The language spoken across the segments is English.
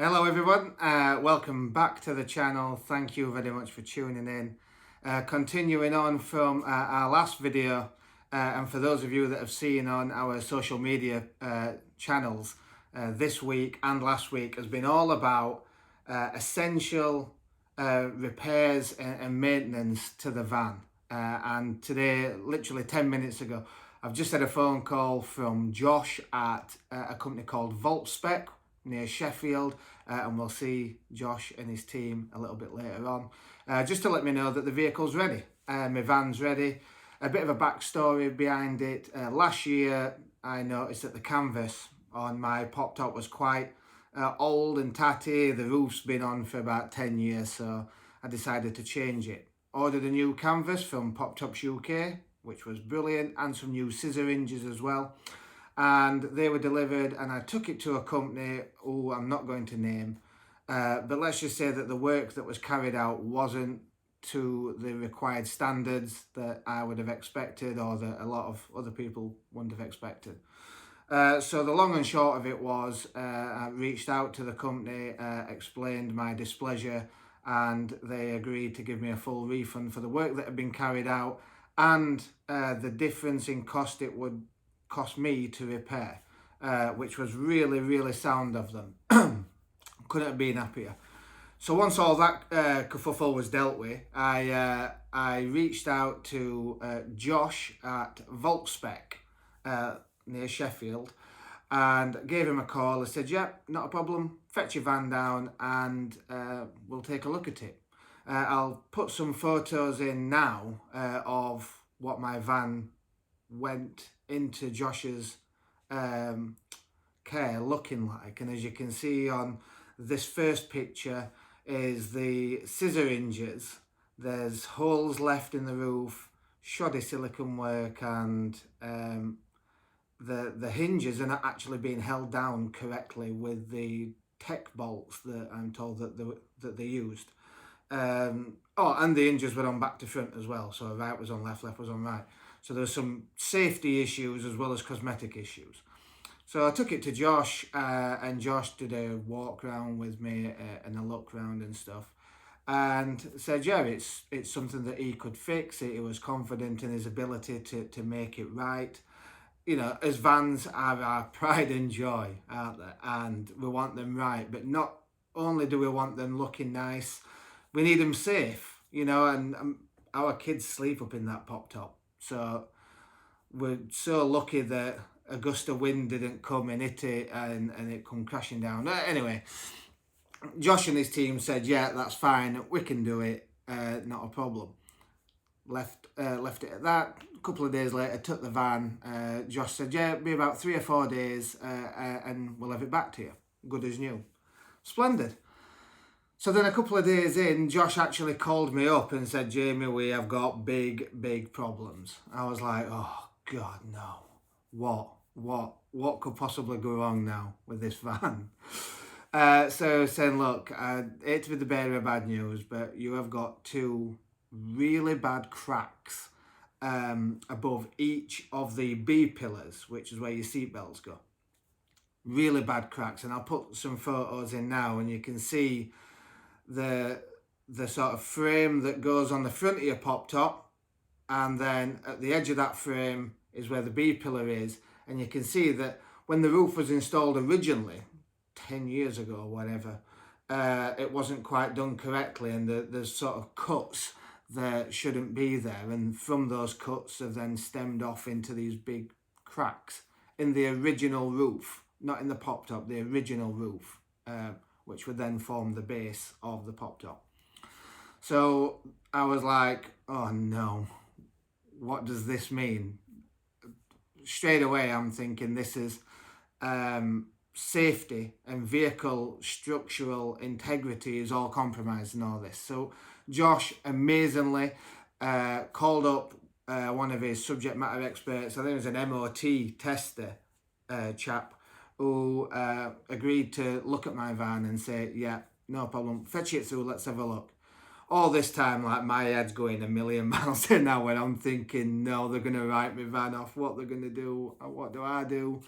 Hello everyone, welcome back to the channel. Thank you very much for tuning in. Continuing on from our last video, and for those of you that have seen on our social media channels, this week and last week has been all about essential repairs and maintenance to the van. And today, literally 10 minutes ago, I've just had a phone call from Josh at a company called Volkspec near Sheffield, and we'll see Josh and his team a little bit later on, just to let me know that the vehicle's ready. My van's ready. A bit of a backstory behind it. Last year I noticed that the canvas on my pop top was quite old and tatty. The roof's been on for about 10 years, so I decided to change it. Ordered a new canvas from Pop Tops UK, which was brilliant, and some new scissor hinges as well. And they were delivered, and I took it to a company who I'm not going to name, but let's just say that the work that was carried out wasn't to the required standards that I would have expected, or that a lot of other people wouldn't have expected. So the long and short of it was, I reached out to the company, explained my displeasure, and they agreed to give me a full refund for the work that had been carried out and the difference in cost it would cost me to repair, which was really sound of them. Couldn't have been happier. So once all that kerfuffle was dealt with, I reached out to Josh at Volkspec near Sheffield and gave him a call. I said, yep, not a problem, fetch your van down and we'll take a look at it. I'll put some photos in now of what my van went into Josh's care looking like. And as you can see on this first picture is the scissor hinges. There's holes left in the roof, shoddy silicone work, and the hinges are not actually being held down correctly with the tech bolts that I'm told that they used. And the hinges were on back to front as well, so right was on left, left was on right. So there's some safety issues as well as cosmetic issues. So I took it to Josh, and Josh did a walk around with me and a look round and stuff, and said, yeah, it's something that he could fix. He was confident in his ability to make it right. You know, as vans are our pride and joy, aren't they? And we want them right, but not only do we want them looking nice, we need them safe, you know, and our kids sleep up in that pop top. So we're so lucky that a gust of wind didn't come and hit it and it come crashing down. Anyway, Josh and his team said, yeah, that's fine, we can do it, not a problem. Left it at that. A couple of days later, took the van. Josh said, yeah, it'll be about 3 or 4 days and we'll have it back to you. Good as new. Splendid. So then a couple of days in, Josh actually called me up and said, Jamie, we have got big problems. I was like, oh God, no. What could possibly go wrong now with this van? So saying, look, I hate to be the bearer of bad news, but you have got 2 really bad cracks above each of the B pillars, which is where your seatbelts go. Really bad cracks. And I'll put some photos in now and you can see the sort of frame that goes on the front of your pop top, and then at the edge of that frame is where the B pillar is, and you can see that when the roof was installed originally 10 years ago or whatever, it wasn't quite done correctly, and there's sort of cuts that shouldn't be there, and from those cuts have then stemmed off into these big cracks in the original roof, not in the pop top, the original roof, which would then form the base of the pop top. So I was like, oh no, what does this mean? Straight away I'm thinking this is safety and vehicle structural integrity is all compromised in all this. So Josh amazingly called up one of his subject matter experts. I think it was an MOT tester chap, who agreed to look at my van and say, yeah, no problem, fetch it through, let's have a look. All this time, like, my head's going a million miles an hour and I'm thinking, no, they're going to write my van off, what they're going to do, what do I do?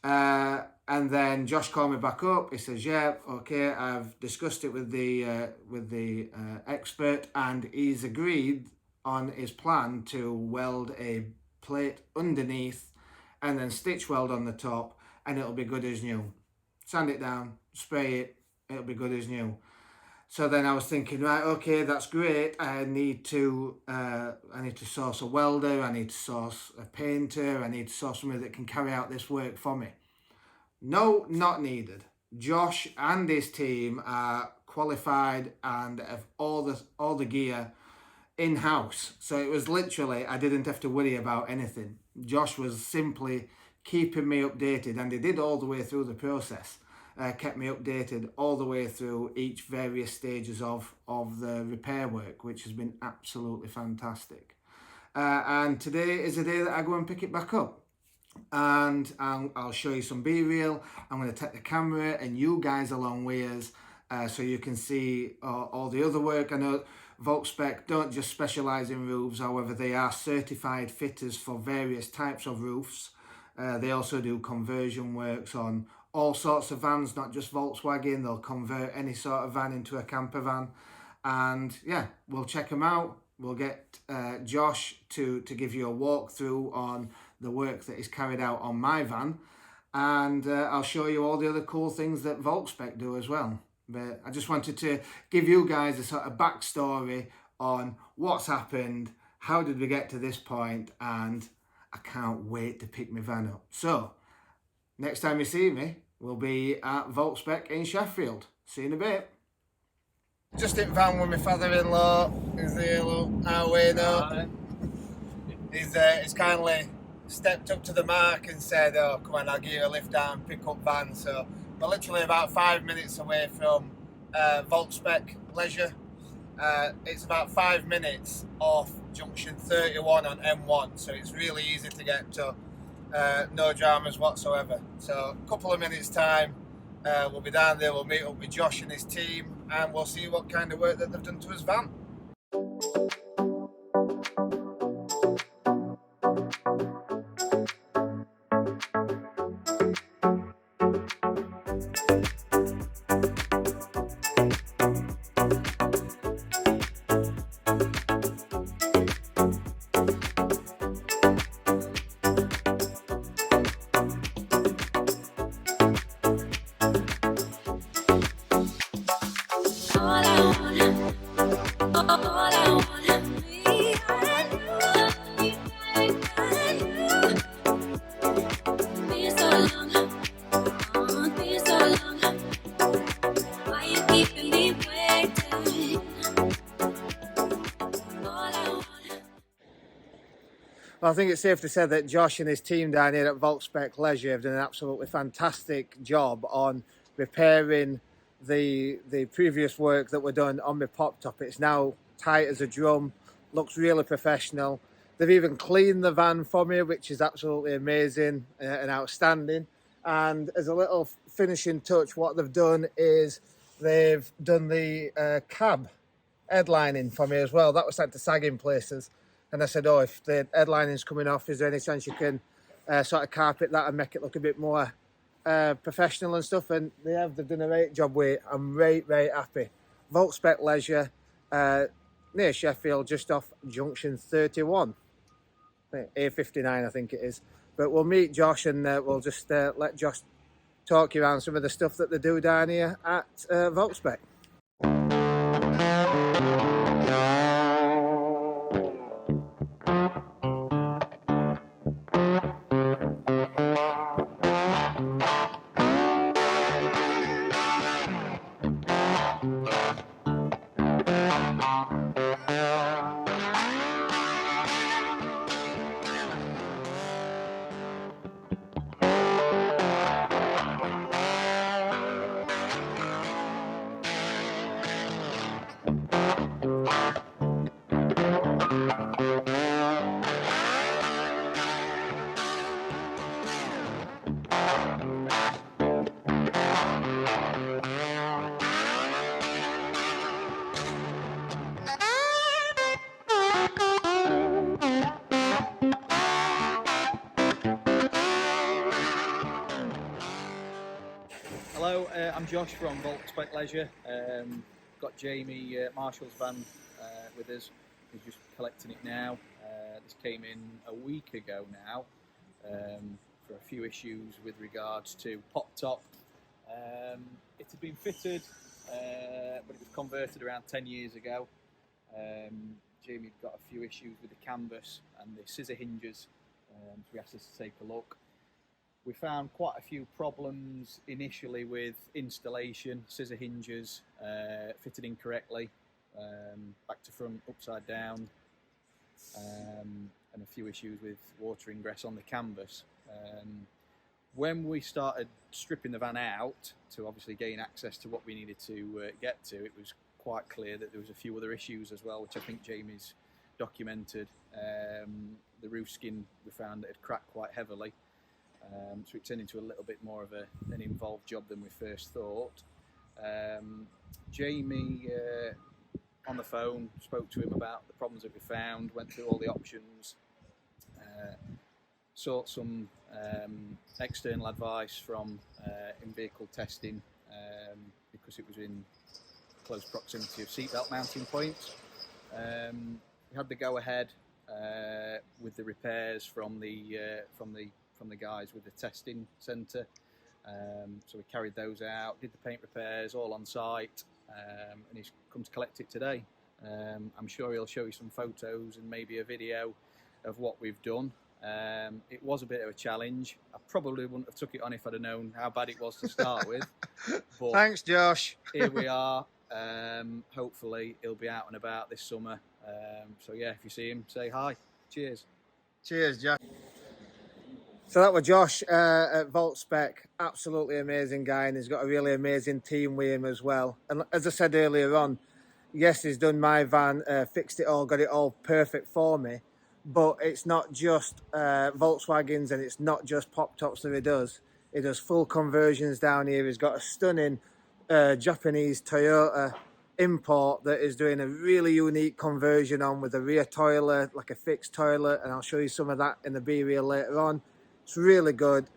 And then Josh called me back up. He says, "Yeah, okay, I've discussed it with the expert, and he's agreed on his plan to weld a plate underneath, and then stitch weld on the top, and it'll be good as new. Sand it down, spray it, it'll be good as new." So then I was thinking, right, okay, that's great. I need to source a welder. I need to source a painter. I need to source somebody that can carry out this work for me. No, not needed. Josh and his team are qualified and have all the gear in-house. So it was literally, I didn't have to worry about anything. Josh was simply keeping me updated, and he did all the way through the process. Kept me updated all the way through each various stages of the repair work, which has been absolutely fantastic. And today is the day that I go and pick it back up. And I'll show you some B-reel. I'm going to take the camera and you guys along with us, so you can see all the other work. I know Volkspec don't just specialise in roofs, however they are certified fitters for various types of roofs. They also do conversion works on all sorts of vans, not just Volkswagen. They'll convert any sort of van into a camper van. And yeah, we'll check them out. We'll get Josh to give you a walkthrough on the work that is carried out on my van. And I'll show you all the other cool things that Volkspec do as well. But I just wanted to give you guys a sort of backstory on what's happened, how did we get to this point, and I can't wait to pick my van up. So, next time you see me, we'll be at Volkspec in Sheffield. See you in a bit. Just in van with my father-in-law. He's here, look, our way now. He's kindly stepped up to the mark and said, "Oh, come on, I'll give you a lift down, pick up van." So we're literally about 5 minutes away from Volkspec Leisure. It's about 5 minutes off junction 31 on M1, so it's really easy to get to. No dramas whatsoever. So a couple of minutes time, we'll be down there. We'll meet up with Josh and his team, and we'll see what kind of work that they've done to his van. Well, I think it's safe to say that Josh and his team down here at Volkspec Leisure have done an absolutely fantastic job on repairing the previous work that were done on my pop top. It's now tight as a drum, looks really professional. They've even cleaned the van for me, which is absolutely amazing and outstanding. And as a little finishing touch, what they've done is they've done the cab headlining for me as well. That was starting to sag in places. And I said, "Oh, if the headlining's coming off, is there any chance you can sort of carpet that and make it look a bit more professional and stuff?" And they've done a great job with it. I'm very happy. Volkspec Leisure, near Sheffield, just off junction 31. A59, I think it is. But we'll meet Josh and we'll just let Josh talk you around some of the stuff that they do down here at Volkspec. I'm Josh from Volkspec Leisure. Got Jamie Marshall's van with us. He's just collecting it now. This came in a week ago now for a few issues with regards to pop top. It had been fitted, but it was converted around 10 years ago. Jamie had got a few issues with the canvas and the scissor hinges, so we asked us to take a look. We found quite a few problems initially with installation, scissor hinges fitted incorrectly, back to front, upside down, and a few issues with water ingress on the canvas. When we started stripping the van out to obviously gain access to what we needed to get to, it was quite clear that there was a few other issues as well, which I think Jamie's documented. The roof skin we found that had cracked quite heavily. So it turned into a little bit more of an involved job than we first thought. Jamie, on the phone, spoke to him about the problems that we found, went through all the options, sought some external advice from in-vehicle testing because it was in close proximity of seatbelt mounting points. We had the go-ahead with the repairs from the guys with the testing centre, so we carried those out, did the paint repairs all on site, and he's come to collect it today. I'm sure he'll show you some photos and maybe a video of what we've done. It was a bit of a challenge. I probably wouldn't have took it on if I'd have known how bad it was to start with. But Thanks, Josh. here we are. Hopefully he'll be out and about this summer. So yeah, if you see him, say hi. Cheers. Cheers, Josh. So that was Josh at Volkspec. Absolutely amazing guy, and he's got a really amazing team with him as well. And as I said earlier on, yes, he's done my van, fixed it all, got it all perfect for me. But it's not just Volkswagens and it's not just pop tops that he does. He does full conversions down here. He's got a stunning Japanese Toyota import that is doing a really unique conversion on with a rear toilet, like a fixed toilet, and I'll show you some of that in the B-reel later on. It's really good.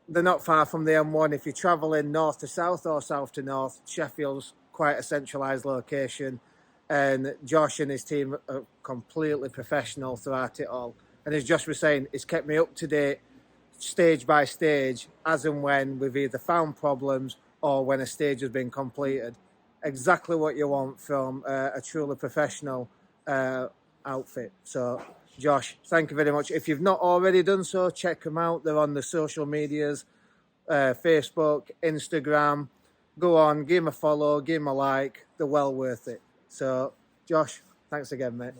They're not far from the M1. If you're travelling north to south or south to north, Sheffield's quite a centralised location, and Josh and his team are completely professional throughout it all. And as Josh was saying, it's kept me up to date stage by stage as and when we've either found problems or when a stage has been completed. Exactly what you want from a truly professional outfit. So Josh, thank you very much. If you've not already done so, check them out. They're on the social medias, Facebook, Instagram. Go on, give them a follow, give them a like. They're well worth it. So Josh, thanks again, mate.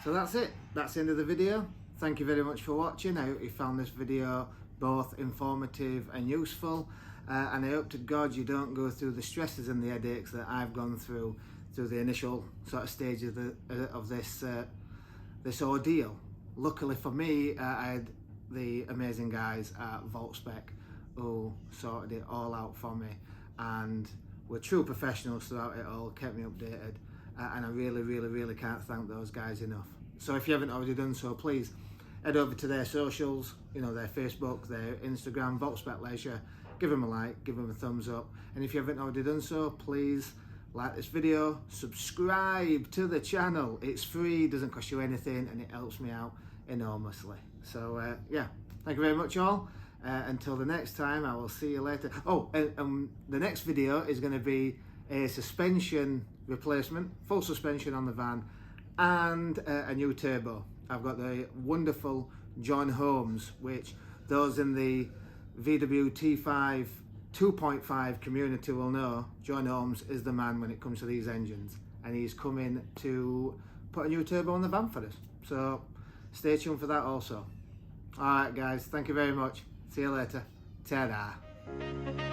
So that's it. That's the end of the video. Thank you very much for watching. I hope you found this video both informative and useful. And I hope to God you don't go through the stresses and the headaches that I've gone through the initial sort of stages of this ordeal. Luckily for me, I had the amazing guys at Volkspec who sorted it all out for me and were true professionals throughout it all, kept me updated. And I really can't thank those guys enough. So if you haven't already done so, please head over to their socials, you know, their Facebook, their Instagram, Volkspec Leisure, give them a like, give them a thumbs up. And if you haven't already done so, please like this video, subscribe to the channel. It's free, doesn't cost you anything, and it helps me out enormously. So yeah, thank you very much all. Until the next time, I will see you later. Oh, the next video is going to be a suspension replacement, full suspension on the van, and a new turbo. I've got the wonderful John Holmes, which those in the VW T5 2.5 community will know. John Holmes is the man when it comes to these engines, and he's coming to put a new turbo on the van for us. So stay tuned for that also. All right, guys, thank you very much. See you later. Ta-da.